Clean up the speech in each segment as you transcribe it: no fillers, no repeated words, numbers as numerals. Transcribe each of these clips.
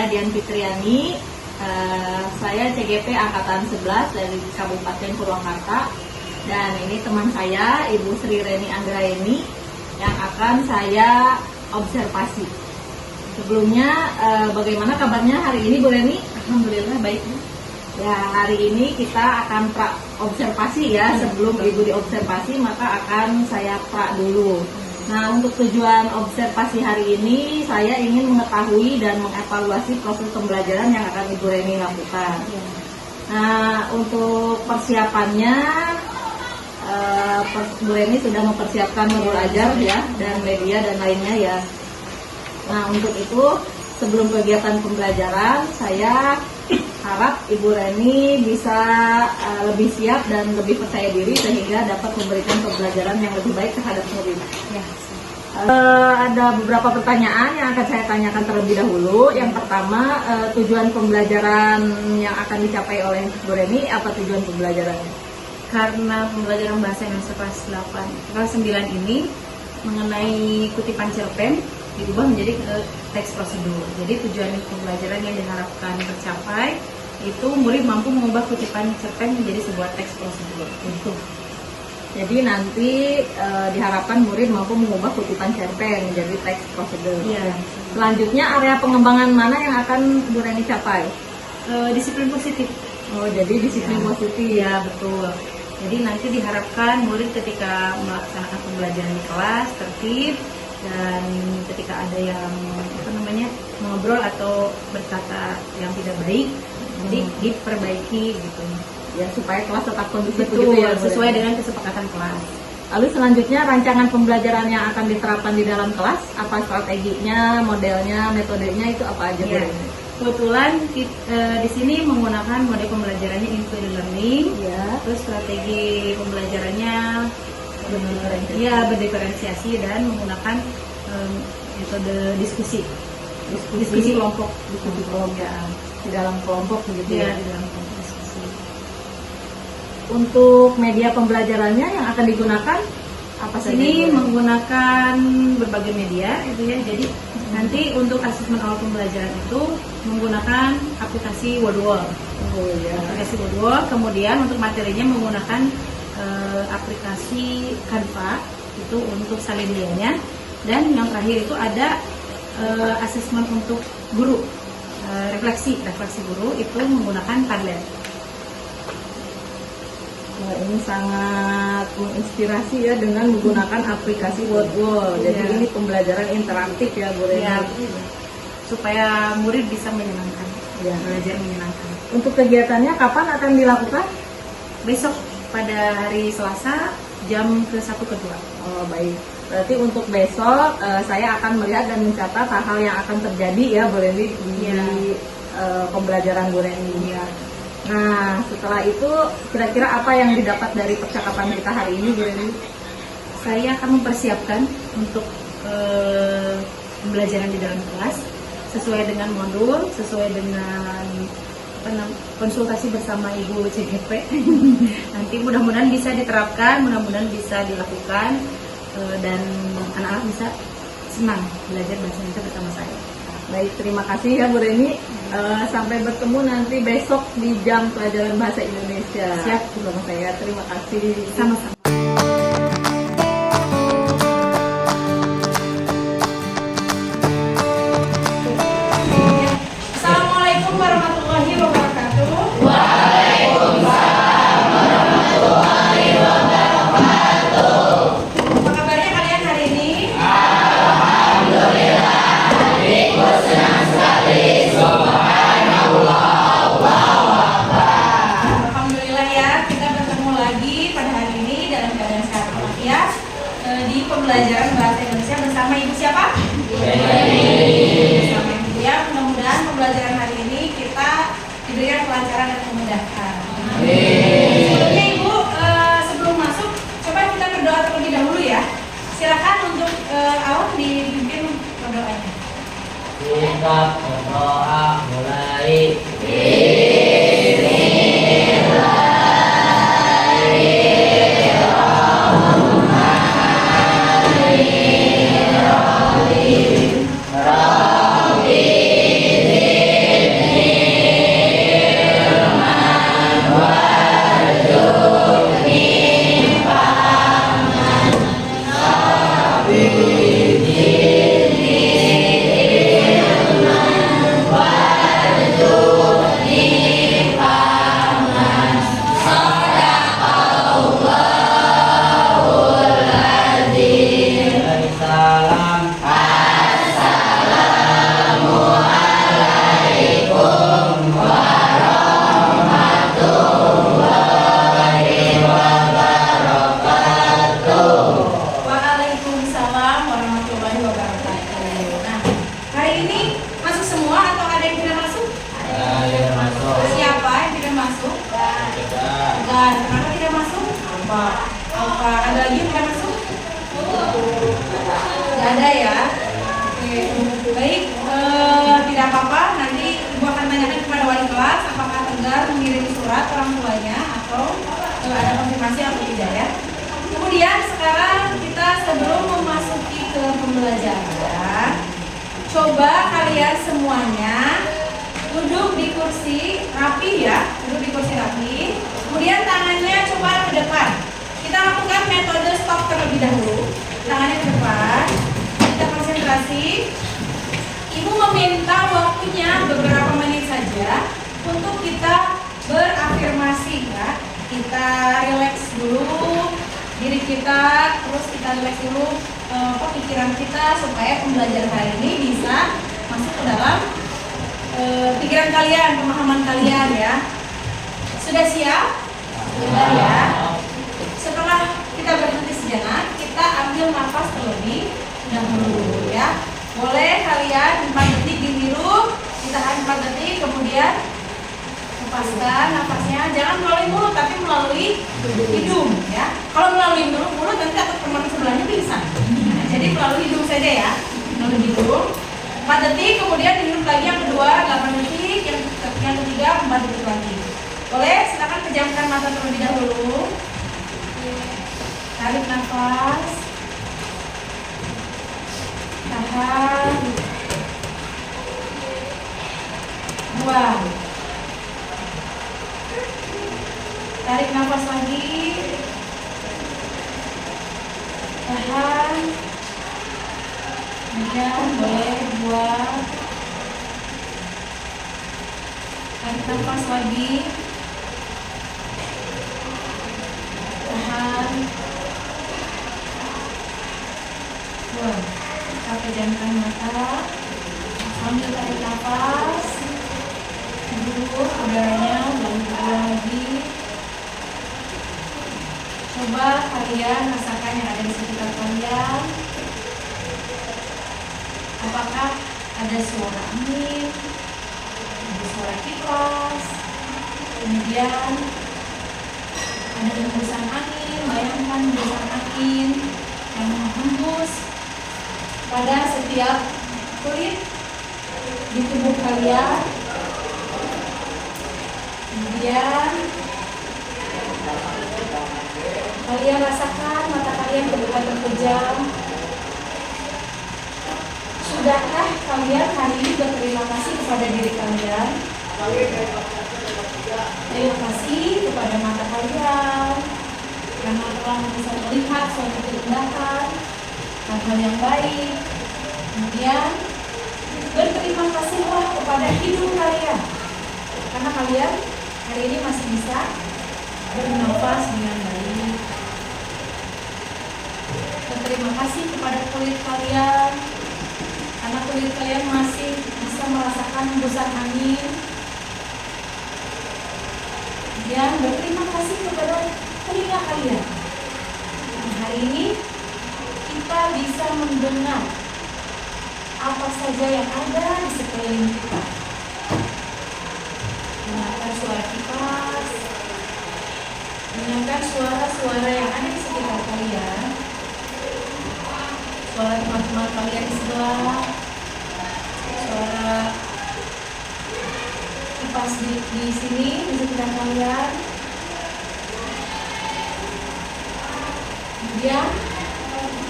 saya Dian Fitriani. Saya CGP Angkatan 11 dari Kabupaten Purwakarta. Dan ini teman saya, Ibu Sri Reni Anggraeni, yang akan saya observasi. Sebelumnya, bagaimana kabarnya hari ini, Bu Reni? Alhamdulillah baik. Ya, hari ini kita akan observasi ya. Sebelum Ibu diobservasi, maka akan saya dulu. Nah, untuk tujuan observasi hari ini, saya ingin mengetahui dan mengevaluasi proses pembelajaran yang akan Ibu Reni lakukan. Nah, untuk persiapannya, Bu Reni sudah mempersiapkan modul ajar ya, dan media dan lainnya ya. Nah, untuk itu, sebelum kegiatan pembelajaran, saya harap Ibu Reni bisa lebih siap dan lebih percaya diri sehingga dapat memberikan pembelajaran yang lebih baik terhadap murid. Ya. Ada beberapa pertanyaan yang akan saya tanyakan terlebih dahulu. Yang pertama, tujuan pembelajaran yang akan dicapai oleh Bu Reni, apa tujuan pembelajarannya? Karena pembelajaran bahasa Indonesia kelas 8, kelas 9 ini mengenai kutipan cerpen diubah menjadi teks prosedur. Jadi tujuan pembelajaran yang diharapkan tercapai itu murid mampu mengubah kutipan cerpen menjadi sebuah teks prosedur. Itu. Jadi nanti diharapkan murid mampu mengubah kutipan cerpen menjadi teks prosedur. Ya. Selanjutnya, area pengembangan mana yang akan Bu Reni capai? Disiplin positif. Oh, jadi disiplin positif. Ya, betul. Jadi nanti diharapkan murid ketika melaksanakan pembelajaran di kelas tertib, dan ketika ada yang mengobrol atau berkata yang tidak baik, jadi diperbaiki gitu ya, supaya kelas tetap kondusif. Betul, ya, sesuai dengan kesepakatan kelas. Lalu selanjutnya, rancangan pembelajaran yang akan diterapkan di dalam kelas, apa strateginya, modelnya, metodenya, itu apa aja? Ya. Kebetulan di sini menggunakan model pembelajarannya inquiry learning, ya. Terus strategi pembelajarannya berdiferensiasi dan menggunakan metode diskusi kelompok, ya, di dalam kelompok begitu ya. Di dalam kelompok diskusi. Untuk media pembelajarannya yang akan digunakan apa saja? Ini menggunakan berbagai media itu ya. Jadi nanti untuk asesmen awal pembelajaran itu menggunakan aplikasi Wordwall. Oh ya. Aplikasi Wordwall. Kemudian untuk materinya menggunakan aplikasi Canva itu untuk salin medianya. Dan yang terakhir itu ada asesmen untuk guru, refleksi guru itu menggunakan Padlet. Wah, ini sangat menginspirasi ya dengan menggunakan aplikasi Wordwall. Jadi ini pembelajaran interaktif ya, Bu Reni. Ya, supaya murid bisa menyenangkan, belajar menyenangkan. Untuk kegiatannya kapan akan dilakukan? Besok pada hari Selasa jam ke-1 ke 2. Oh, baik. Berarti untuk besok saya akan melihat dan mencatat hal-hal yang akan terjadi ya, Bu Reni, di pembelajaran Bu Reni. Ya. Nah, setelah itu kira-kira apa yang didapat dari percakapan kita hari ini, Bu Reni? Saya akan mempersiapkan untuk pembelajaran di dalam kelas sesuai dengan modul, sesuai dengan konsultasi bersama Ibu CGP. Nanti mudah-mudahan bisa diterapkan, mudah-mudahan bisa dilakukan, dan anak-anak bisa senang belajar bahasa Indonesia bersama saya. Baik, terima kasih ya Bu Reni. Sampai bertemu nanti besok di jam pelajaran bahasa Indonesia. Siap, bersama saya. Terima kasih. Sama-sama. Assalamualaikum warahmatullahi wabarakatuh. Waalaikumsalam warahmatullahi wabarakatuh. Apa kabarnya kalian hari ini? Alhamdulillah, adikku senang sekali. Subhanallah, Allahu Akbar. Alhamdulillah ya, kita bertemu lagi pada hari ini dalam keadaan sehat walafiat di pembelajaran bahasa Indonesia bersama Ibu siapa? Bersama Ibu ya. Mudah-mudahan pembelajaran hari ini kita diberikan kelancaran dan kemudahan. Sebelumnya Ibu, sebelum masuk, coba kita berdoa terlebih dahulu ya. Silakan untuk awal dipimpin berdoanya. Kita berdoa mulai. Rabbi 8. Kenapa tidak masuk? Apa? Ada lagi yang tidak masuk? Tidak ada ya. Oke, baik. Tidak apa-apa. Nanti ibu akan tanyakan kepada wali kelas apakah Tegar mengirim surat orang tuanya atau ada konfirmasi atau tidak ya. Kemudian sekarang kita sebelum memasuki ke pembelajaran, coba kalian semuanya duduk di kursi rapi ya, duduk di kursi rapi. Kemudian tangannya coba ke depan. Kita lakukan metode stop terlebih dahulu. Tangannya ke depan. Kita konsentrasi. Ibu meminta waktunya beberapa menit saja untuk kita berafirmasi ya. Kita rileks dulu diri kita, terus kita rileks dulu pikiran kita supaya pembelajaran hari ini bisa masuk ke dalam pikiran kalian, pemahaman kalian ya. Sudah siap? Sudah ya. Setelah kita berhenti sejenak, kita ambil nafas terlebih dahulu ya. Boleh kalian 4 detik dihirup, ditahan 4 detik, kemudian lepaskan nafasnya. Jangan melalui mulut tapi melalui hidung ya. Kalau melalui mulut nanti takut teman sebelahnya pingsan. Nah, jadi melalui hidung saja ya. Melalui hidung 4 detik, kemudian dihirup lagi yang kedua 8 detik, yang ketiga 4 detik lagi. Boleh, silakan pejamkan mata terlebih dahulu. Tarik nafas. Tahan. Buang. Tarik nafas lagi. Tahan. Kemudian boleh buang. Tarik nafas lagi. Tahan. Buang. Kita pejamkan mata. Sambil tarik nafas. Duduk udaranya, lalu buang lagi. Coba kalian rasakan yang ada di sekitar kalian. Apakah ada suara angin, ada suara kipas, kemudian ada hembusan angin. Bayangkan hembusan angin yang menghembus pada setiap kulit di tubuh kalian. Kemudian kalian rasakan mata kalian ketika terpejam. Sudahkah kalian hari ini berterima kasih kepada diri kalian? Terima kasih kepada mata kalian karena telah bisa melihat suatu keindahan, hal-hal yang baik. Kemudian berterima kasihlah kepada hidung kalian karena kalian hari ini masih bisa bernafas dengan baik. Berterima kasih kepada kulit kalian karena kulit kalian masih bisa merasakan hembusan angin. Dan berterima kasih kepada telinga kalian. Nah, hari ini kita bisa mendengar apa saja yang ada di sekeliling kita. Mendengarkan suara kipas, mendengarkan suara-suara yang ada di sekitar kalian, suara teman-teman kalian di sebelah, suara kipas di sini di sekitar kalian. Kemudian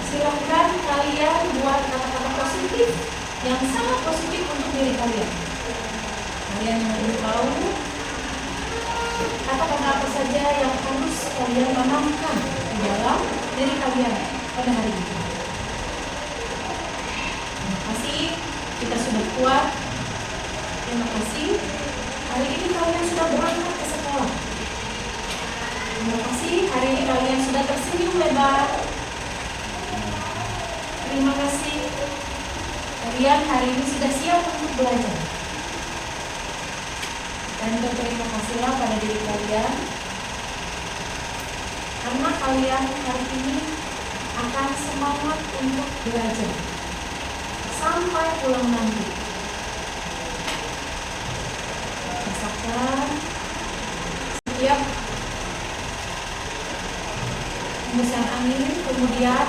silahkan kalian buat kata-kata positif yang sangat positif untuk diri kalian. Kalian yang tahu kata-kata apa saja yang harus kalian tanamkan di dalam diri kalian pada hari ini. Terima kasih, kita sudah kuat. Terima kasih, hari ini kalian sudah berangkat ke sekolah. Terima kasih, hari ini kalian sudah tersenyum lebar. Terima kasih, kalian hari ini sudah siap untuk belajar. Dan berterima kasihlah pada diri kalian karena kalian hari ini akan semangat untuk belajar sampai pulang nanti. Rasakan setiap hembusan angin, kemudian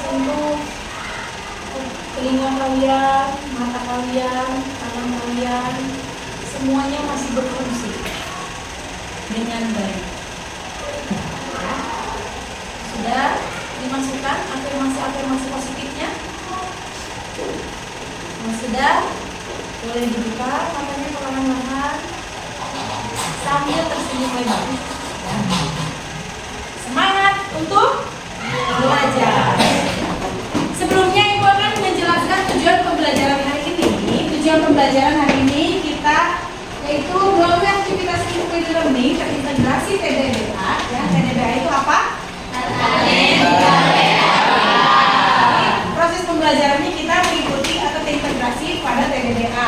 sentuh telinga kalian, mata kalian, tangan kalian, semuanya masih berfungsi dengan baik. Ya. Sudah dimasukkan afirmasi positifnya? Nah, sudah, boleh dibuka matanya perlahan-lahan sambil tersenyum lebar. Semangat untuk belajar. Sebelumnya Ibu akan menjelaskan tujuan pembelajaran hari ini. Tujuan pembelajaran hari ini kita yaitu melalui aktivitas integrated learning terintegrasi TDBA. Ya, TDBA itu apa? Proses pembelajarannya kita mengikuti atau terintegrasi pada TDBA.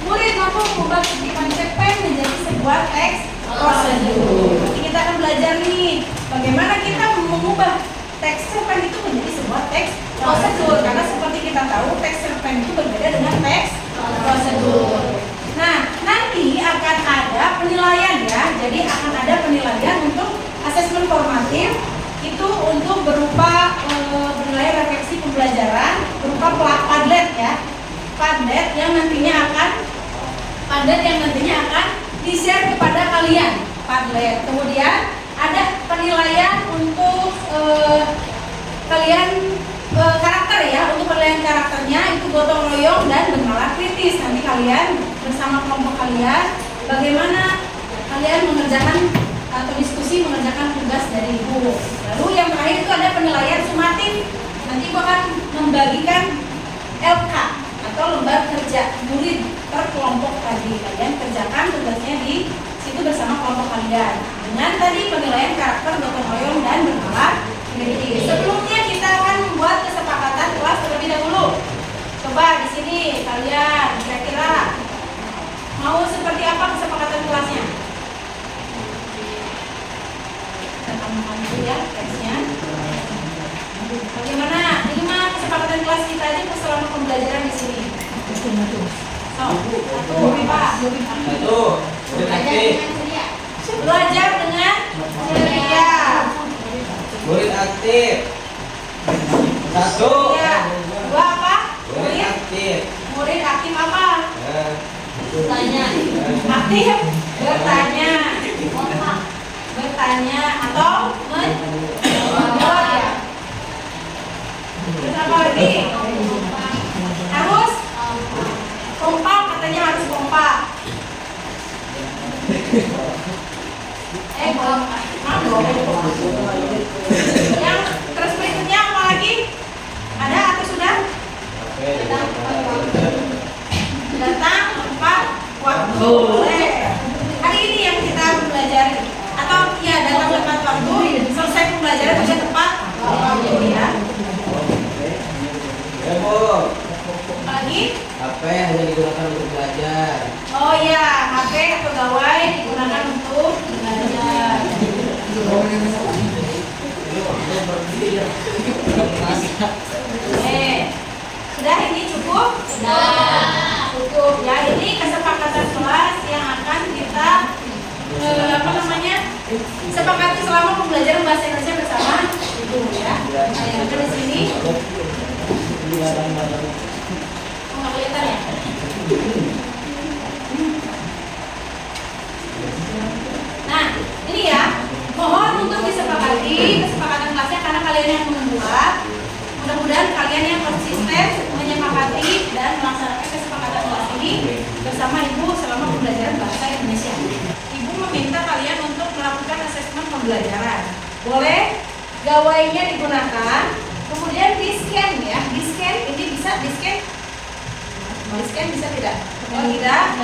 Murid mampu mengubah kutipan cerpen menjadi sebuah teks prosedur. Nanti kita akan belajar nih bagaimana kita mengubah teks cerpen itu menjadi sebuah teks prosedur. Karena seperti kita tahu teks cerpen itu berbeda dengan teks prosedur. Nah, nanti akan ada penilaian ya. Jadi akan ada penilaian untuk asesmen formatif itu untuk berupa penilaian refleksi pembelajaran berupa Padlet ya. Padlet yang nantinya akan di-share kepada kalian. Padlet. Kemudian ada penilaian untuk kalian karakter ya. Untuk penilaian karakternya itu gotong royong dan bernalar kritis. Nanti kalian bersama kelompok kalian bagaimana kalian mengerjakan atau diskusi mengerjakan tugas dari Ibu. Lalu yang terakhir itu ada penilaian sumatif. Nanti Ibu akan membagikan LK atau lembar kerja murid per kelompok tadi. Kalian kerjakan tugasnya di situ bersama kelompok kalian. Dengan tadi penilaian karakter, gotong royong dan bernalar kritis. Sebelumnya kita akan membuat kesepakatan kelas terlebih dahulu. Coba di sini kalian kira-kira mau seperti apa kesepakatan kelasnya? Kita tambahkan dulu ya teksnya. Bagaimana? Ini mah kesepakatan kelas kita aja selama pembelajaran di sini. Belajar dengan ceria. Murid aktif. Satu. Dua apa? Murid aktif. Murid aktif apa? Tanya. Aktif bertanya. Bertanya atau menjawab ya. Terus apa lagi? Harus kompak, katanya harus kompak. Yang terus berikutnya apa lagi? Ada atau sudah? Datang tepat waktu. Boleh. Hari ini yang kita pelajari atau ya datang tepat waktu, selesai pembelajaran juga tepat waktu ya. Lagi? HP hanya digunakan untuk belajar. Oh iya, HP atau gawai digunakan untuk belajar. Sudah ini cukup? Sudah. Cukup ya. Ini kesepakatan kelas yang akan kita sepakati selama pembelajaran bahasa Indonesia bersama Ibu ya. Saya di sini. Nggak kelihatan ya? Nah, ini ya. Mohon untuk disepakati kesepakatan kelasnya karena kalian yang membuat. Mudah-mudahan kalian yang konsisten menyepakati dan melaksanakan kesepakatan kelas ini bersama Ibu selama pembelajaran bahasa Indonesia. Ibu meminta kalian untuk melakukan asesmen pembelajaran. Boleh gawainya digunakan, kemudian di-scan ya. Di-scan, ini bisa di-scan. Di-scan bisa tidak? Kalau tidak,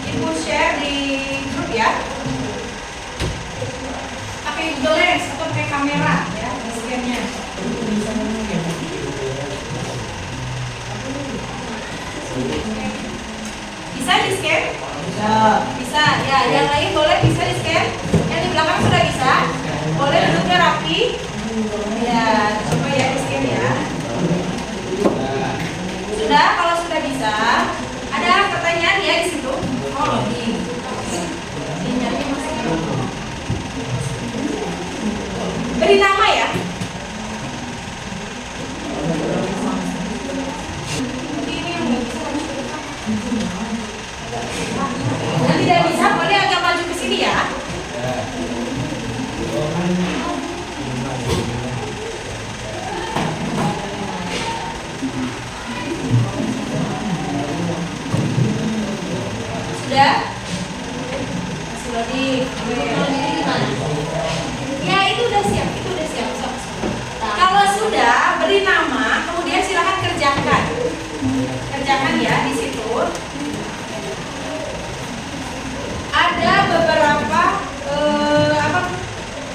Ibu share di grup ya. Pakai Google Lens atau pakai kamera ya, di-scan-nya. Bisa di-scan? Bisa. Ya, yang lain boleh bisa di-scan. Yang di belakang sudah bisa. Boleh duduknya rapi. Ya, coba ya di-scan ya. Sudah, kalau sudah bisa, ada pertanyaan ya di situ. Oh, sinyalnya masih. beri nama ya. Yang tidak bisa boleh agak maju ke sini ya. Sudah? Masih loading. Ya itu udah siap, itu udah siap. Kalau sudah beri nama, kemudian silakan kerjakan. Kerjakan ya di situ. Ada beberapa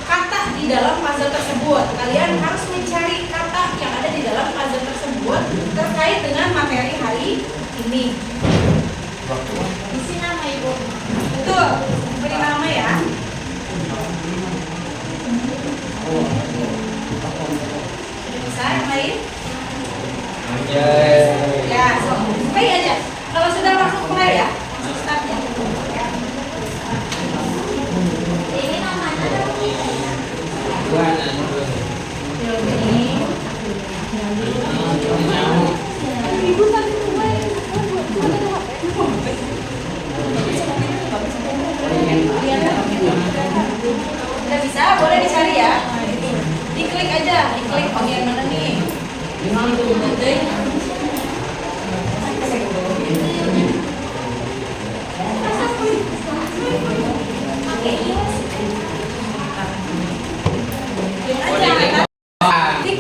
kata di dalam puzzle tersebut. Kalian harus mencari kata yang ada di dalam puzzle tersebut terkait dengan materi hari ini. Isi nama Ibu. Betul, beri nama ya. Sudah bisa yang lain? Ya, mulai aja. Kalau sudah langsung mulai ya, langsung start ya. Ini namanya Ibu tadi Udah bisa, boleh dicari ya. Diklik aja, diklik bagian mana nih? Di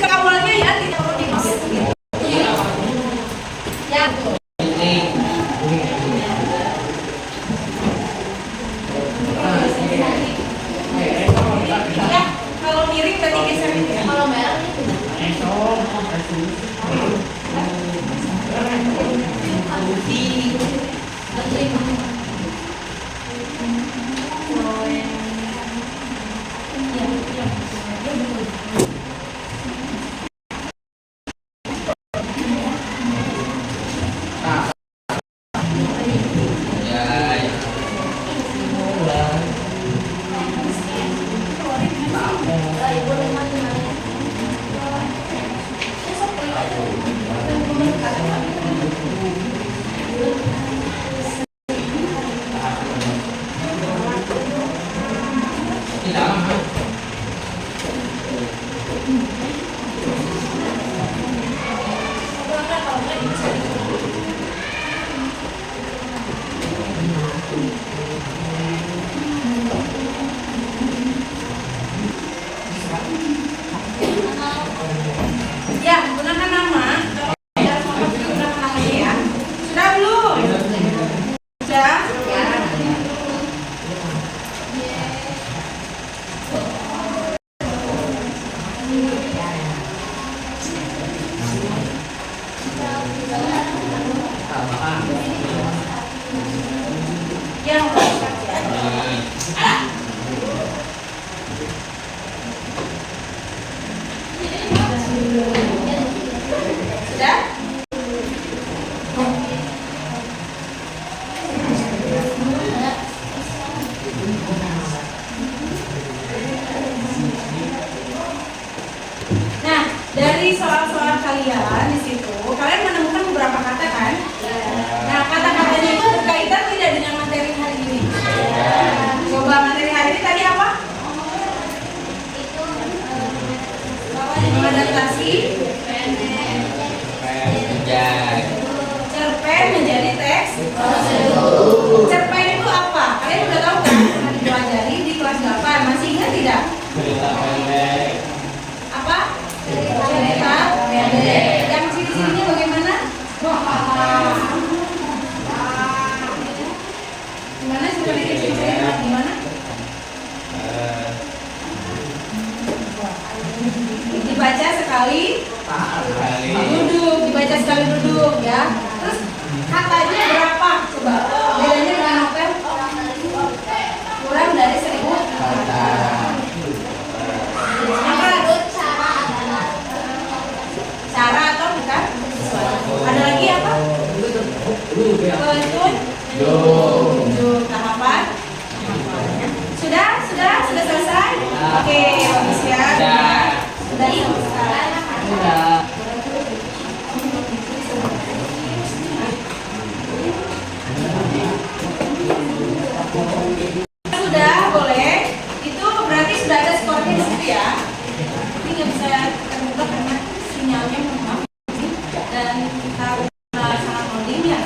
awalnya ya, tidak perlu dimasukin. Ya. Ya, kalau miring berarti geserin ya. Kalau merah ya, gunakan nama. Gunakan namanya ya. Sudah belum? Sudah? Ya. Yang sudah? Nah, dari soal-soal kalian di situ, kalian menemukan beberapa kata kan? Nah, kata-katanya itu berkaitan tidak dengan materi hari ini? Coba materi hari ini tadi apa? Mengadaptasi cerpen menjadi teks prosedur. Cerpen itu apa? Kalian udah tahu kan? Pernah dipelajari di kelas 8. Masih ingat tidak? Apa? Cerita pendek. Yang ciri-cirinya bagaimana? Gimana seperti ciri-cirinya? Gimana? Dibaca sekali duduk, dibaca sekali duduk ya. Terus katanya berapa? Coba bedanya dengan novel? Kurang dari 1000 kata. Apa? Cara atau bukan? Ada lagi apa? Petunjuk. Tahapan? Sudah selesai? Oke, bagus ya. Sudah selesai. Sudah. Sudah boleh. Itu berarti sudah ada skornya di situ ya. Ini nggak bisa terbuka karena sinyalnya memang dan kita sangat loading ya.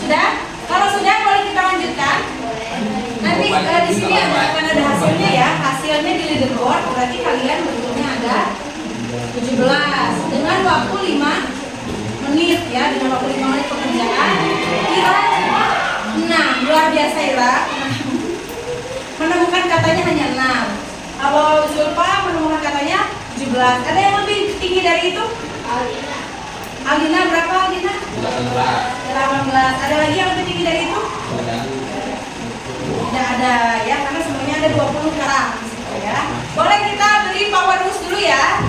Sudah? Kalau sudah boleh kita lanjutkan. Nanti di sini akan ada hasilnya ya. Hasilnya di leaderboard berarti kalian bentuknya ada 17 dengan waktu 5 menit ya, dengan waktu 5 menit pekerjaan. Ira 6, luar biasa Ira. Menemukan katanya hanya 6. Kalau Zulfa menemukan katanya 17. Ada yang lebih tinggi dari itu? Alina berapa Alina? 18. Ada lagi yang lebih tinggi dari itu? Tidak ada ya, karena semuanya ada 20 sekarang di situ ya. Boleh kita beri power boost dulu ya.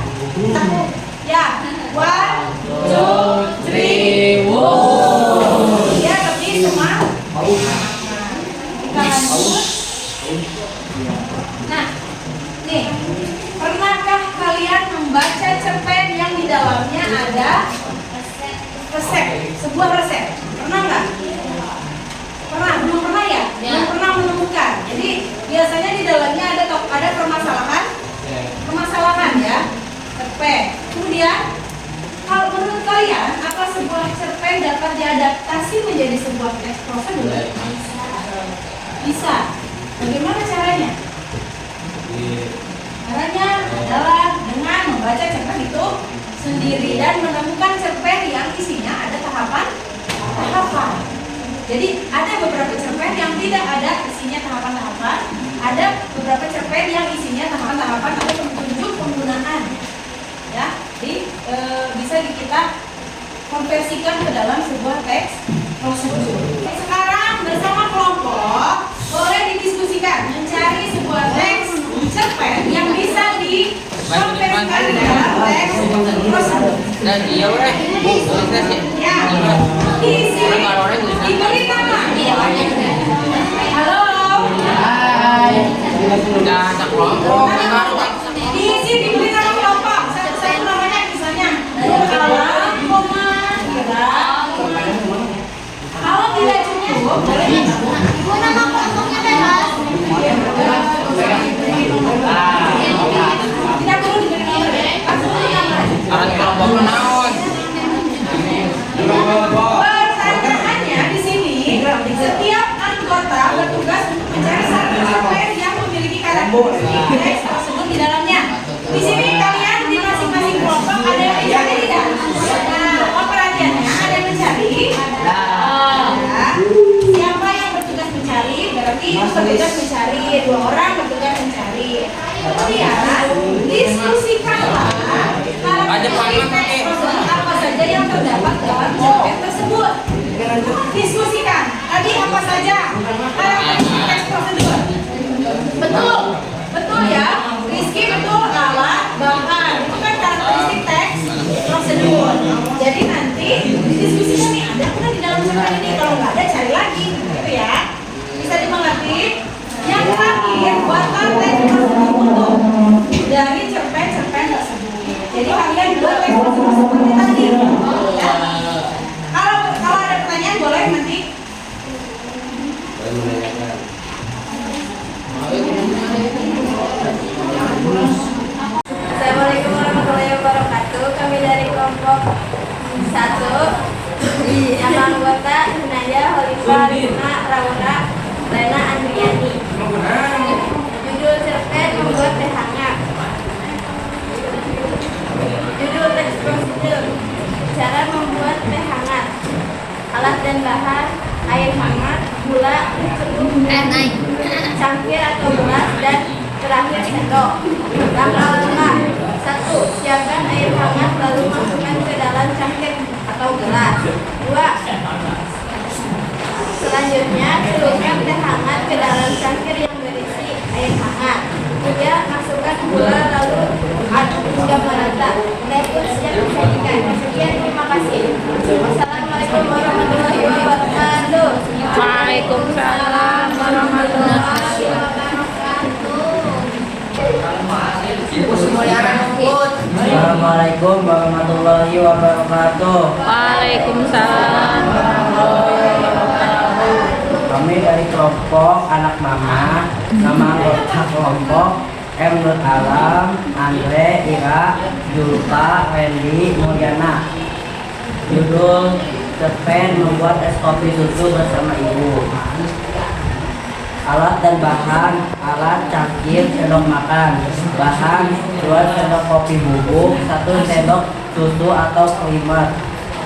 Satu, ya. 1, 2, 3, wow. Ya, lebih semua. Kita lanjut. Nah, nih, pernahkah kalian membaca cerpen yang di dalamnya ada resep, sebuah resep? Pernah nggak? Pernah? Belum pernah ya? Belum pernah menemukan. Jadi biasanya di dalamnya ada permasalahan ya, cerpen. Kemudian, kalau menurut kalian, apa sebuah cerpen dapat diadaptasi menjadi sebuah teks prosedur? Bisa. Bagaimana caranya? Caranya adalah dengan membaca cerpen itu sendiri dan menemukan cerpen yang isinya ada tahapan. Jadi ada beberapa cerpen yang tidak ada isinya tahapan-tahapan, ada beberapa cerpen yang isinya tahapan-tahapan atau petunjuk penggunaan. Ya, jadi bisa kita konversikan ke dalam sebuah teks prosedur. Sekarang bersama kelompok boleh didiskusikan mencari sebuah teks cerpen yang bisa dikonversikan ke dalam teks prosedur. Dan iya udah. Ya, diisi diberi nama. Halo. Sudah tak kelompok. Diisi diberi nama kelompok. Satu-satu namanya misalnya Alam, koma, Ira, koma. Kalau tidak cukup, boleh ibu nama kelompoknya bebas. Tidak perlu diberi nomor ya. Langsung beri nama. Orang kelompok naon. Pertanyaannya di sini, setiap anggota bertugas untuk mencari satu cerpen yang memiliki karakteristik teks tersebut di dalamnya. Di sini kalian di masing-masing kelompok ada yang mencari tidak? Nah, perhatiannya ada yang mencari. Ya. Siapa yang bertugas mencari? Berarti itu bertugas mencari, 2 orang bertugas mencari. Kemudian diskusikanlah karakteristik teks tersebut apa saja yang terdapat dalam cerpen tersebut. Diskusikan. Tadi apa saja karakteristik teks prosedur? Betul, betul ya. Rizky betul, alat, bahan. Itu kan karakteristik teks prosedur. Jadi nanti diskusikan nih, ada apa di dalam cerpen ini? Kalau nggak ada, cari lagi, gitu ya. Bisa dimengerti? Yang terakhir, buatlah teks prosedur utuh dari cerpen-cerpen tersebut. Jadi kalian buat teks prosedur seperti tadi. Ya. Kalau ada pertanyaan boleh nanti. Assalamualaikum warahmatullahi wabarakatuh. Kami dari kelompok 1 yang anggota Hinaya, Holifah, Rina, Rauna, Lena, Andriani. Judul cerpen membuat teh hangat. Judul teks prosedur cara membuat teh hangat. Alat dan bahan: air hangat, gula, cangkir atau gelas, dan terakhir sendok. Langkah-langkah: 1. Siapkan air hangat lalu masukkan ke dalam cangkir atau gelas. 2. Selanjutnya celupkan teh hangat ke dalam cangkir yang berisi air hangat. 3. Masukkan gula lalu aduk hingga merata. Teh pun siap disajikan. Sekian, terima kasih. Wassalamualaikum warahmatullahi wabarakatuh. Waalaikumsalam warahmatullahi Assalamualaikum warahmatullahi wabarakatuh. Waalaikumsalam. Kami dari kelompok anak mama. Nama anggota kelompok M. Nur Alam, Andre, Ira, Julta, Randy, Mulyana. Judul cerpen membuat es kopi susu bersama ibu. Alat dan bahan: alat cangkir, sendok makan. Bahan: 2 sendok kopi bubuk, 1 sendok susu atau creamer,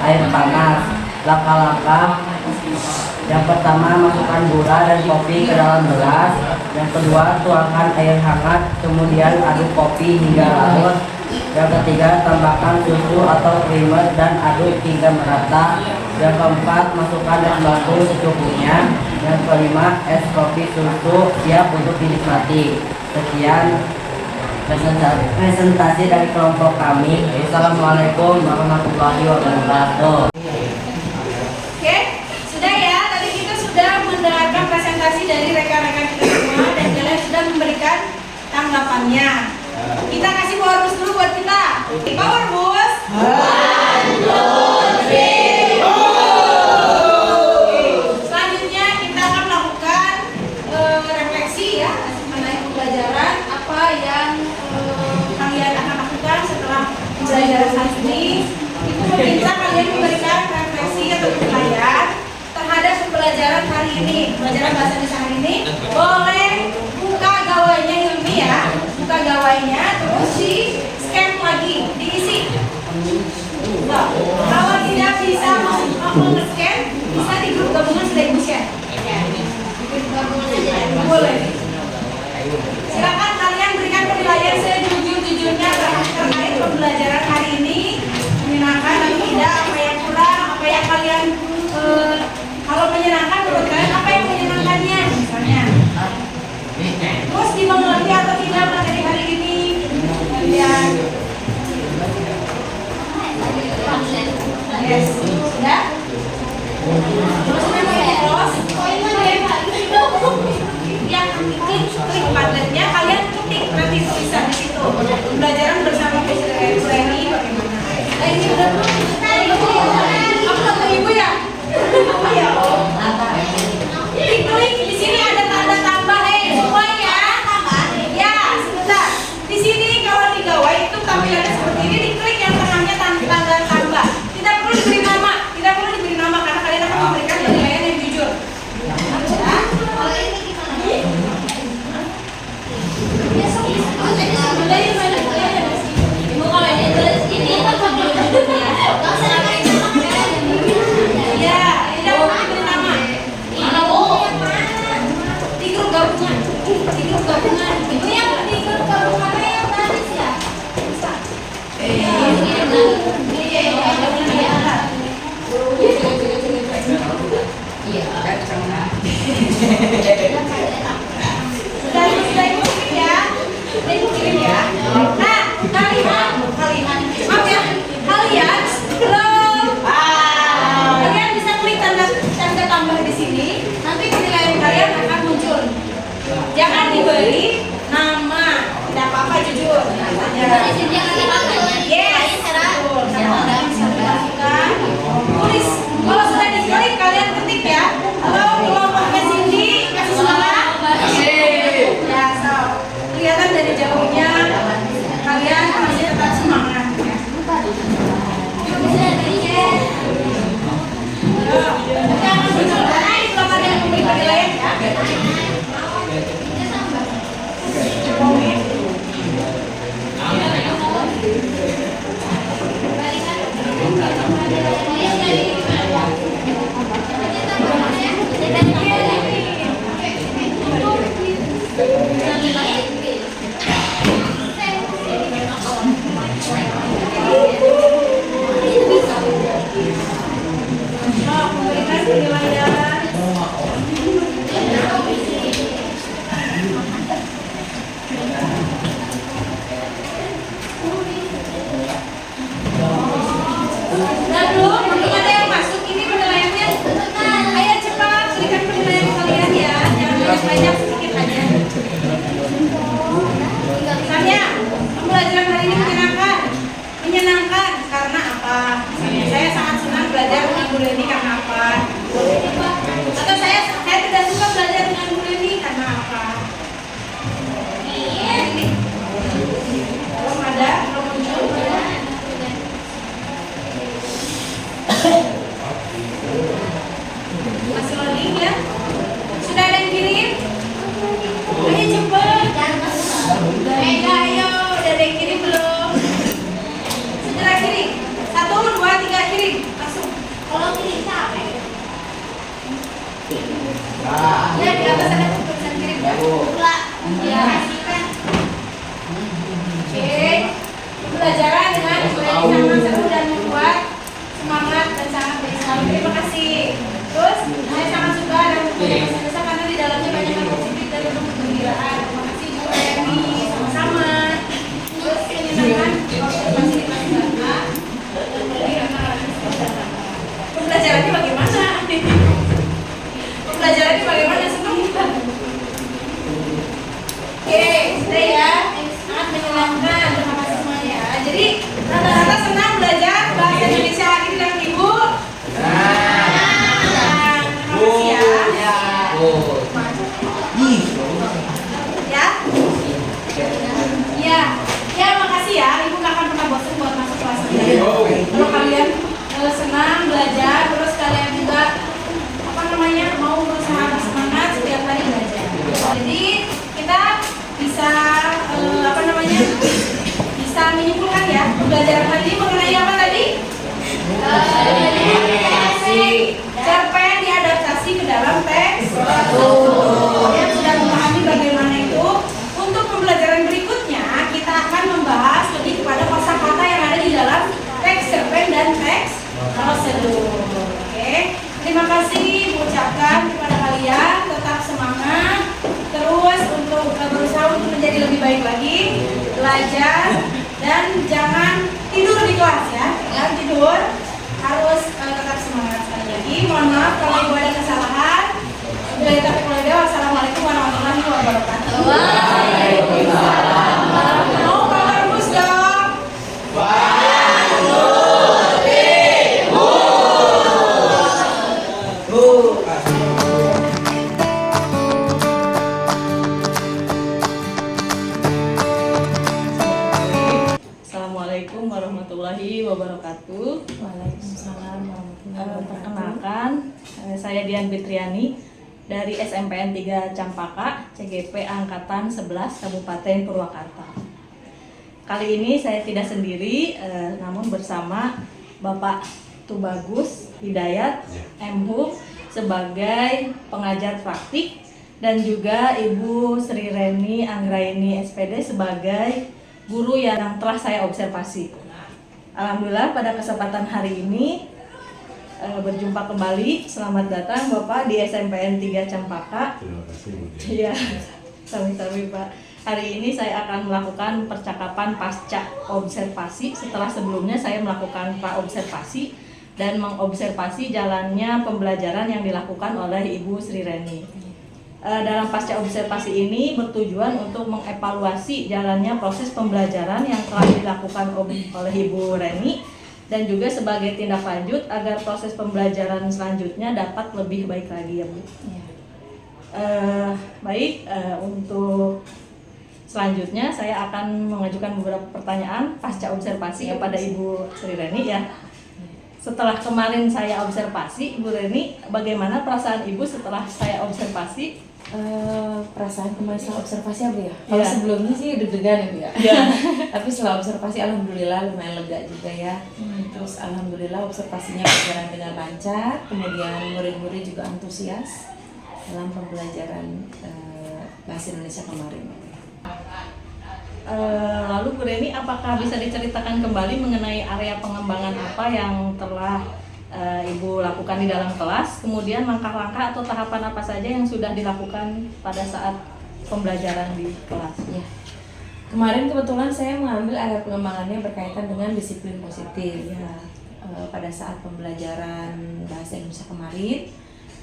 air panas. Langkah-langkah: yang pertama, masukkan gula dan kopi ke dalam gelas. Yang kedua, tuangkan air hangat, kemudian aduk kopi hingga larut. Yang ketiga, tambahkan susu atau creamer dan aduk hingga merata. Yang keempat, masukkan es batu secukupnya. Yang kelima, es kopi susu siap untuk dinikmati. Sekian presentasi dari kelompok kami. Assalamualaikum warahmatullahi wabarakatuh. Oke, sudah ya. Tadi kita sudah mendengarkan presentasi dari rekan-rekan kita semua dan kalian sudah memberikan tanggapannya. Kita kasih power boost dulu buat kita. Power boost. 1, 2, 3. Selanjutnya kita akan melakukan refleksi ya mengenai pembelajaran apa yang kalian akan lakukan setelah pembelajaran saat ini. Itu meminta kalian memberikan refleksi atau penilaian terhadap pembelajaran hari ini, pembelajaran bahasa Indonesia hari ini. Boleh buka gawainya Hilmi ya, buka gawainya terus di scan lagi, diisi. Nah, kalau tidak bisa nge-scan, bisa di grup gabungan sudah ibu share. Boleh. Silakan kalian berikan penilaian sejujur-jujurnya terkait pembelajaran hari ini. Menyenangkan atau tidak, apa yang kurang, apa yang kalian kalau menyenangkan menurut kalian apa yang menyenangkannya misalnya. Terus dimengerti atau tidak materi hari ini kalian. Yes, sudah. Terus close. Yang klik padletnya kalian ketik nanti tulisan di situ. Pembelajaran bersama Ibu Reni bagaimana? Nah, ini udah apa ibu ya? Apa ya? Klik di sini ada tanda tambah semua ya. Ya, sebentar. Di sini kalau di gawai itu tampilannya seperti ini, diklik yang tengahnya tanda tambah. Tidak perlu diberi nama, tidak perlu diberi nama karena kalian akan memberikan penilaian yang jujur. Kalian bisa klik tanda tambah di sini, nanti penilaian kalian akan muncul. Jangan diberi nama, tidak apa-apa jujur. Yes, tulis. Kalau sudah diklik kalian ketik ya. Halo kelompoknya Cindy, kasih semangat. kirim langsung. Kalau kirim capek. Ya di atas ada tulisan kirim ya. Pula. Ya. Oke. Pembelajaran dengan Ibu Eni sangat seru dan membuat semangat dan sangat baik sekali. Terima kasih. Terus saya sangat suka dan bahasa karena di dalamnya banyak hal positif dan penuh kegembiraan. Terima kasih Bu Eni, sama-sama. Terus menyenangkan observasi di masyarakat. Pembelajarannya bagaimana? Pembelajarannya bagaimana? Senang bukan? Oke, sudah ya. Sangat menyenangkan. Terima kasih semuanya. Jadi rata-rata senang belajar bahasa Indonesia hari ini dengan Ibu. Ya, makasih ya. Ibu nggak akan pernah bosan buat masuk kelas ini. Kalau kalian senang belajar, terus kalian juga mau berusaha bersemangat setiap hari belajar. Jadi kita bisa bisa menyimpulkan ya pembelajaran hari ini mengenai apa tadi? Cerpen diadaptasi ke dalam teks. Kalian sudah memahami bagaimana itu. Untuk pembelajaran berikutnya kita akan membahas lebih kepada kosakata yang ada di dalam teks cerpen dan teks prosedur. Oke, terima kasih ucapkan kepada kalian, tetap semangat terus untuk berusaha untuk menjadi lebih baik lagi, belajar dan jangan tidur di kelas ya, jangan tidur, harus tetap semangat sekali lagi. Mohon maaf kalau ibu ada kesalahan. Wassalamualaikum warahmatullahi wabarakatuh. Waalaikumsalam. Mau kabar bus dong? Assalamualaikum warahmatullahi wabarakatuh. Waalaikumsalam warahmatullahi wabarakatuh. Perkenalkan, saya Dian Fitriani dari SMPN 3 Campaka, CGP Angkatan 11 Kabupaten Purwakarta. Kali ini saya tidak sendiri, namun bersama Bapak Tubagus Hidayat MHub sebagai pengajar praktik dan juga Ibu Sri Reni Anggraini SPD sebagai guru yang telah saya observasi. Alhamdulillah pada kesempatan hari ini berjumpa kembali. Selamat datang Bapak di SMPN 3 Campaka. Terima kasih Bu. Iya, sami-sami Pak. Hari ini saya akan melakukan percakapan pasca observasi setelah sebelumnya saya melakukan praobservasi dan mengobservasi jalannya pembelajaran yang dilakukan oleh Ibu Sri Reni. Dalam pasca observasi ini bertujuan untuk mengevaluasi jalannya proses pembelajaran yang telah dilakukan oleh Ibu Reni dan juga sebagai tindak lanjut agar proses pembelajaran selanjutnya dapat lebih baik lagi ya Bu. Ya. Untuk selanjutnya saya akan mengajukan beberapa pertanyaan pasca observasi kepada Ibu Sri Reni ya. Setelah kemarin saya observasi, Ibu Reni, bagaimana perasaan Ibu setelah saya observasi? Perasaan kemarin setelah observasi apa ya? Kalau Iya. sebelumnya sih deg-degan ya Bu ya. Ya. Tapi setelah observasi alhamdulillah lumayan lega juga ya. Terus alhamdulillah observasinya berjalan dengan lancar. Kemudian murid-murid juga antusias dalam pembelajaran bahasa Indonesia kemarin. Lalu Bu Reni, apakah bisa diceritakan kembali mengenai area pengembangan apa yang telah Ibu lakukan di dalam kelas, kemudian langkah-langkah atau tahapan apa saja yang sudah dilakukan pada saat pembelajaran di kelas? Ya. Kemarin kebetulan saya mengambil area pengembangannya berkaitan dengan disiplin positif. Ya. Pada saat pembelajaran bahasa Indonesia kemarin,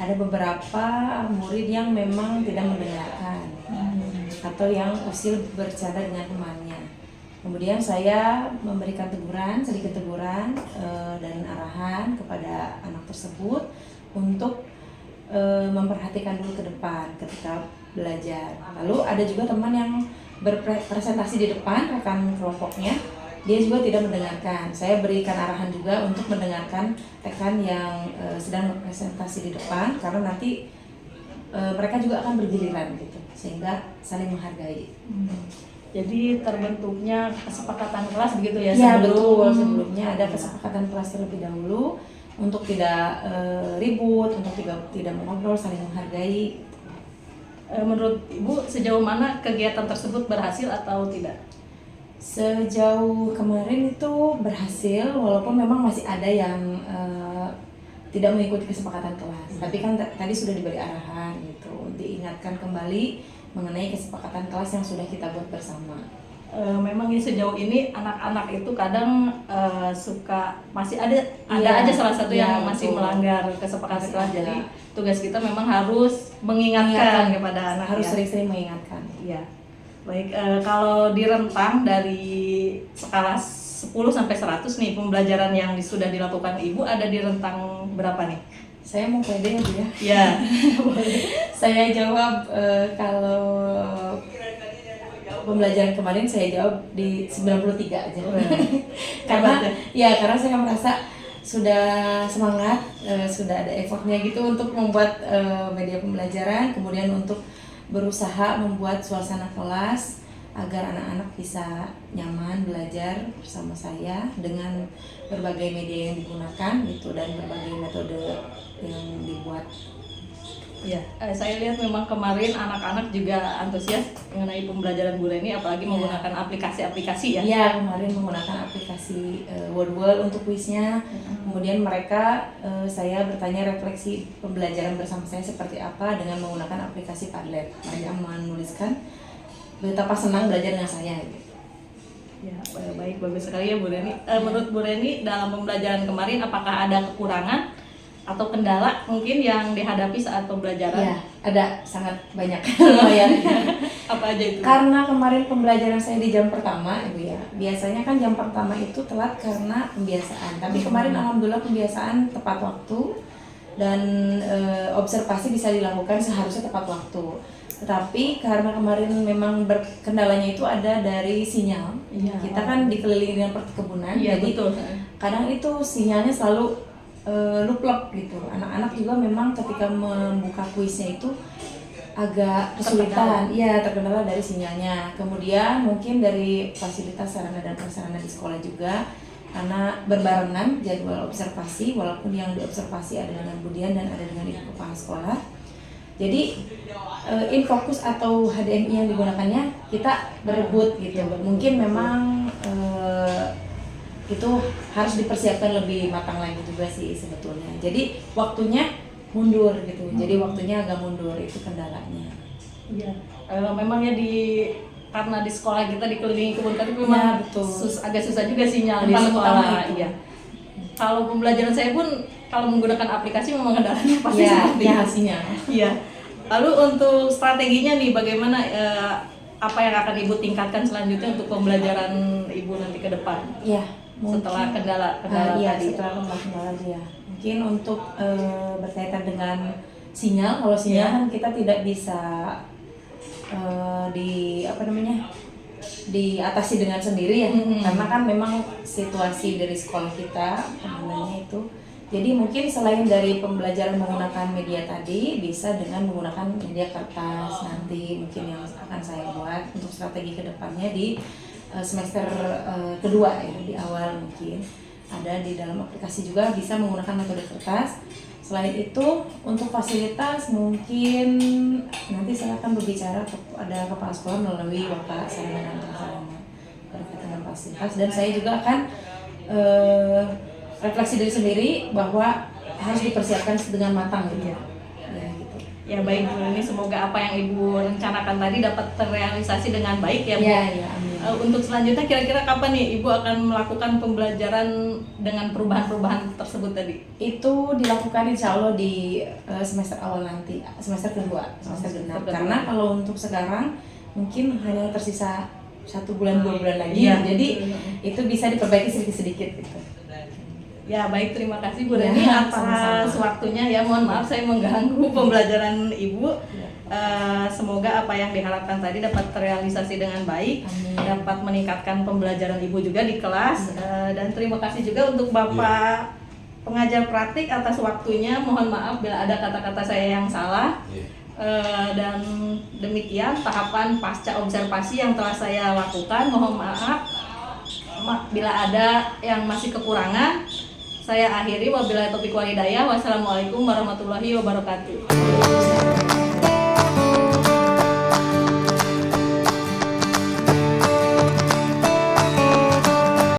ada beberapa murid yang memang tidak mendengarkan atau yang usil bercanda dengan temannya. Kemudian saya memberikan sedikit teguran dan arahan kepada anak tersebut untuk memperhatikan dulu ke depan ketika belajar. Lalu ada juga teman yang berpresentasi di depan, rekan kelompoknya, dia juga tidak mendengarkan. Saya berikan arahan juga untuk mendengarkan rekan yang sedang berpresentasi di depan, karena nanti mereka juga akan bergiliran gitu, sehingga saling menghargai. Jadi terbentuknya kesepakatan kelas begitu ya? Ya betul, sebelumnya ada kesepakatan kelas terlebih dahulu untuk tidak ribut, untuk tidak mengobrol, saling menghargai. Menurut Ibu sejauh mana kegiatan tersebut berhasil atau tidak? Sejauh kemarin itu berhasil, walaupun memang masih ada yang tidak mengikuti kesepakatan kelas. Tapi kan tadi sudah diberi arahan gitu, diingatkan kembali mengenai kesepakatan kelas yang sudah kita buat bersama. Memang sejauh ini anak-anak itu kadang suka masih ada aja salah satu yang masih betul. melanggar kesepakatan kelas. Ada. Jadi tugas kita memang harus mengingatkan kepada anak, harus ya. sering-sering mengingatkan. Iya. Baik, kalau di rentang dari skala 10 sampai 100 nih pembelajaran yang sudah dilakukan Ibu ada di rentang berapa nih? Saya mau pede ya Bu ya. Ya. Saya jawab kalau pembelajaran kemarin saya jawab di 93 aja. karena saya merasa sudah semangat, sudah ada effortnya gitu untuk membuat media pembelajaran, kemudian untuk berusaha membuat suasana kelas agar anak-anak bisa nyaman belajar bersama saya dengan berbagai media yang digunakan gitu dan berbagai metode yang dibuat. Ya, saya lihat memang kemarin anak-anak juga antusias mengenai pembelajaran Bu Reni, apalagi menggunakan aplikasi-aplikasi ya. Iya, kemarin menggunakan aplikasi Wordwall untuk kuisnya. Kemudian mereka, saya bertanya refleksi pembelajaran bersama saya seperti apa dengan menggunakan aplikasi Padlet. Mereka menuliskan betapa senang belajar dengan saya. Ya, baik, bagus sekali ya Bu Reni. Menurut Bu Reni dalam pembelajaran kemarin apakah ada kekurangan atau kendala mungkin yang dihadapi saat pembelajaran? Iya, ada sangat banyak lumayan. Apa aja itu? Karena kemarin pembelajaran saya di jam pertama, Ibu ya. Biasanya kan jam pertama itu telat karena pembiasaan. Tapi kemarin alhamdulillah pembiasaan tepat waktu dan observasi bisa dilakukan seharusnya tepat waktu. Tetapi karena kemarin memang kendalanya itu ada dari sinyal. Iya. Kita kan dikelilingi dengan perkebunan, Iya, jadi betul. kadang itu sinyalnya selalu luplek gitu. Anak-anak juga memang ketika membuka kuisnya itu agak kesulitan, iya terkendala dari sinyalnya. Kemudian mungkin dari fasilitas sarana dan prasarana di sekolah juga karena berbarengan jadwal observasi, walaupun yang diobservasi ada dengan Budian dan ada dengan Ibu Kepala Sekolah. Jadi InFocus atau HDMI yang digunakannya kita berebut gitu. Mungkin memang itu harus dipersiapkan lebih matang lagi juga sih sebetulnya. Jadi waktunya mundur gitu. Jadi waktunya agak mundur, itu kendalanya. Iya. Memang ya karena di sekolah kita dikelilingi kebun tapi memang Ya, betul. agak susah juga sinyal di Yang paling sekolah. utama itu. Iya. Kalau pembelajaran saya pun kalau menggunakan aplikasi memang kendalanya pasti Ya, seperti ya itu. hasilnya. Iya. Lalu untuk strateginya nih bagaimana apa yang akan Ibu tingkatkan selanjutnya untuk pembelajaran Ibu nanti ke depan? Iya. Setelah kendala iya, tadi. setelah kendala ya. Mungkin untuk berkaitan dengan sinyal, kalau sinyal Ya. kan kita tidak bisa diatasi dengan sendiri ya, karena kan memang situasi dari sekolah kita penggunaannya itu. Jadi mungkin selain dari pembelajaran menggunakan media tadi, bisa dengan menggunakan media kertas nanti mungkin yang akan saya buat untuk strategi kedepannya di semester kedua ya, di awal mungkin ada di dalam aplikasi juga bisa menggunakan metode kertas. Selain itu untuk fasilitas mungkin nanti saya akan berbicara kepada kepala sekolah melalui Bapak Sarana dan Prasarana berkaitan dengan fasilitas, dan saya juga akan refleksi diri sendiri bahwa harus dipersiapkan dengan matang gitu. Ya, gitu. Ya baik Bu Reni, semoga apa yang Ibu rencanakan tadi dapat terrealisasi dengan baik ya Bu. Ya, amin. Untuk selanjutnya kira-kira kapan nih Ibu akan melakukan pembelajaran dengan perubahan-perubahan tersebut tadi? Itu dilakukan insya Allah di semester awal nanti, semester kedua, semester genap. Karena kalau untuk sekarang mungkin hanya tersisa 1 bulan 2 bulan lagi, Iya. jadi itu bisa diperbaiki sedikit-sedikit gitu. Ya baik, terima kasih Bu Reni Ya, atas sama-sama. waktunya ya. Mohon maaf saya mengganggu pembelajaran Ibu. Semoga apa yang diharapkan tadi dapat terrealisasi dengan baik, Amin. dapat meningkatkan pembelajaran Ibu juga di kelas. Dan terima kasih juga untuk Bapak pengajar praktik atas waktunya. Mohon maaf bila ada kata-kata saya yang salah. Dan demikian tahapan pasca observasi yang telah saya lakukan. Mohon maaf bila ada yang masih kekurangan. Saya akhiri, wabillahi taufiq wal hidayah. Wassalamualaikum warahmatullahi wabarakatuh.